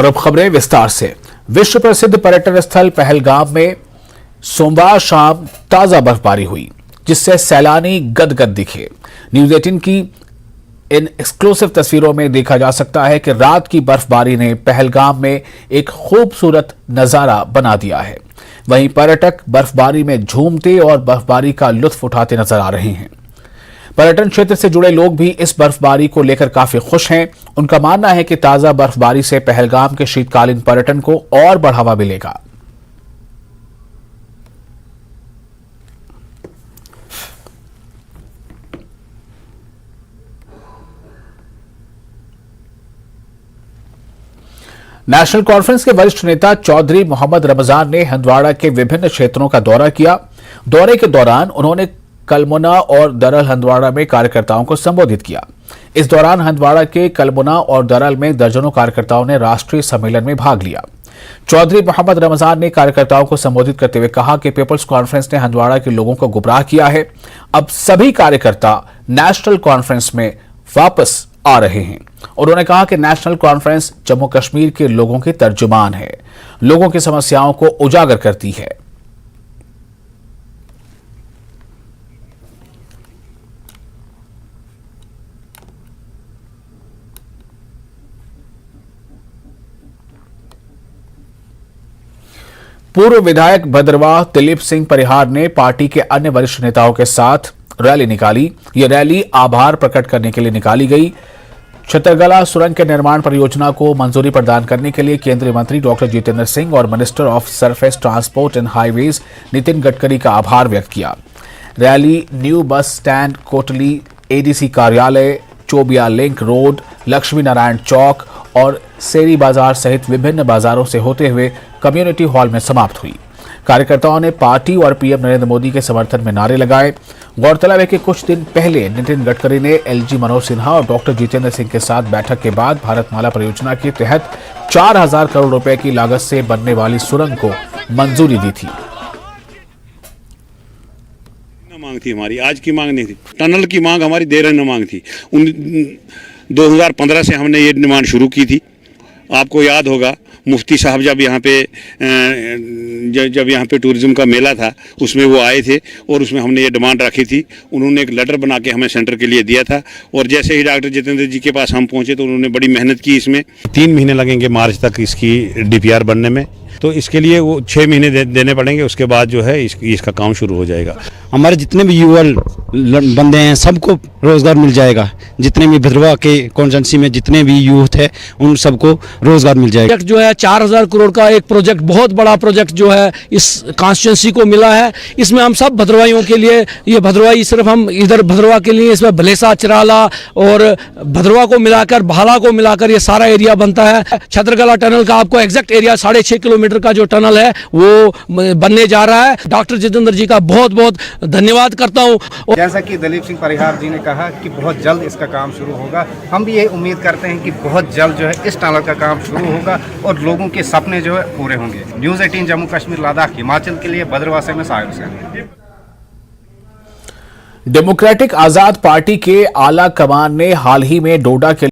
और अब खबरें विस्तार से। विश्व प्रसिद्ध पर्यटन स्थल पहलगाम में सोमवार शाम ताजा बर्फबारी हुई, जिससे सैलानी गदगद दिखे। न्यूज 18 की इन एक्सक्लूसिव तस्वीरों में देखा जा सकता है कि रात की बर्फबारी ने पहलगाम में एक खूबसूरत नजारा बना दिया है। वहीं पर्यटक बर्फबारी में झूमते और बर्फबारी का लुत्फ उठाते नजर आ रहे हैं। पर्यटन क्षेत्र से जुड़े लोग भी इस बर्फबारी को लेकर काफी खुश हैं। उनका मानना है कि ताजा बर्फबारी से पहलगाम के शीतकालीन पर्यटन को और बढ़ावा मिलेगा। नेशनल कॉन्फ्रेंस के वरिष्ठ नेता चौधरी मोहम्मद रमजान ने हंदवाड़ा के विभिन्न क्षेत्रों का दौरा किया। दौरे के दौरान उन्होंने कलमुना और दरल हंदवाड़ा में कार्यकर्ताओं को संबोधित किया। इस दौरान हंदवाड़ा के कलमुना और दरल में दर्जनों कार्यकर्ताओं ने राष्ट्रीय सम्मेलन में भाग लिया। चौधरी मोहम्मद रमजान ने कार्यकर्ताओं को संबोधित करते हुए कहा कि पीपल्स कॉन्फ्रेंस ने हंदवाड़ा के लोगों को गुमराह किया है। अब सभी कार्यकर्ता नेशनल कॉन्फ्रेंस में वापस आ रहे हैं। उन्होंने कहा कि नेशनल कॉन्फ्रेंस जम्मू कश्मीर के लोगों की तर्जुमान है, लोगों की समस्याओं को उजागर करती है। पूर्व विधायक भद्रवाह दिलीप सिंह परिहार ने पार्टी के अन्य वरिष्ठ नेताओं के साथ रैली निकाली। यह रैली आभार प्रकट करने के लिए निकाली गई। छतरगला सुरंग के निर्माण परियोजना को मंजूरी प्रदान करने के लिए केंद्रीय मंत्री डॉक्टर जितेंद्र सिंह और minister of surface transport and highways Nitin Gadkari का आभार व्यक्त किया। Rally new bus stand, Kotli ADC कार्यालय, चोबिया लिंक रोड, लक्ष्मी नारायण चौक और सेरी बाजार सहित विभिन्न बाजारों से होते हुए कम्युनिटी हॉल में समाप्त हुई। कार्यकर्ताओं ने पार्टी और पीएम नरेंद्र मोदी के समर्थन में नारे लगाए। गौरतलब है कि कुछ दिन पहले नितिन गडकरी ने एलजी मनोज सिन्हा और डॉक्टर जितेंद्र सिंह के साथ बैठक के बाद भारतमाला परियोजना के तहत 4000 करोड़ रुपए की लागत से बनने वाली सुरंग को मंजूरी दी थी। मांग थी हमारी, आज की मांग नहीं थी। टनल की मांग हमारी देर न मांग थी। 2015 से हमने ये डिमांड शुरू की थी। आपको याद होगा मुफ्ती साहब जब यहाँ पे टूरिज्म का मेला था उसमें वो आए थे और उसमें हमने ये डिमांड रखी थी। उन्होंने एक लेटर बना के हमें सेंटर के लिए दिया था और जैसे ही डॉक्टर जितेंद्र जी के पास हम पहुंचे तो उन्होंने बड़ी मेहनत की। इसमें 3 महीने लगेंगे मार्च तक इसकी डीपीआर बनने में, तो इसके लिए वो 6 महीने देने पड़ेंगे। उसके बाद जो है इसका काम शुरू हो जाएगा। हमारे जितने भी युवा बंदे हैं सबको रोजगार मिल जाएगा। जितने भी भद्रवाह के कॉन्स्टिट्यूंसी में जितने भी यूथ है उन सबको रोजगार मिल जाएगा। जो है 4000 करोड़ का एक प्रोजेक्ट, बहुत बड़ा प्रोजेक्ट जो है इस कॉन्स्टिट्यूंसी को मिला है। इसमें हम सब भद्रवाहियों के लिए, ये भद्रवाही सिर्फ हम इधर भद्रवाह के लिए, इसमें भलेसा, चिराला और भद्रवाह को मिलाकर, भाला को मिलाकर ये सारा एरिया बनता है। छतरगला टनल का आपको एग्जैक्ट एरिया 6.5 किलोमीटर का जो टनल है वो बनने जा रहा है। डॉक्टर जितेंद्र जी का बहुत बहुत धन्यवाद करता हूं। जैसा कि दिलीप सिंह परिहार जी ने कहा कि बहुत जल्द इसका काम शुरू होगा, हम भी ये उम्मीद करते हैं कि बहुत जल्द जो है इस टनल का काम शुरू होगा और लोगों के सपने जो है पूरे होंगे। न्यूज़ 18 जम्मू कश्मीर लद्दाख हिमाचल के लिए भद्रवाह से मैं साहिर हुसैन। डेमोक्रेटिक आजाद पार्टी के आला कमान ने हाल ही में डोडा के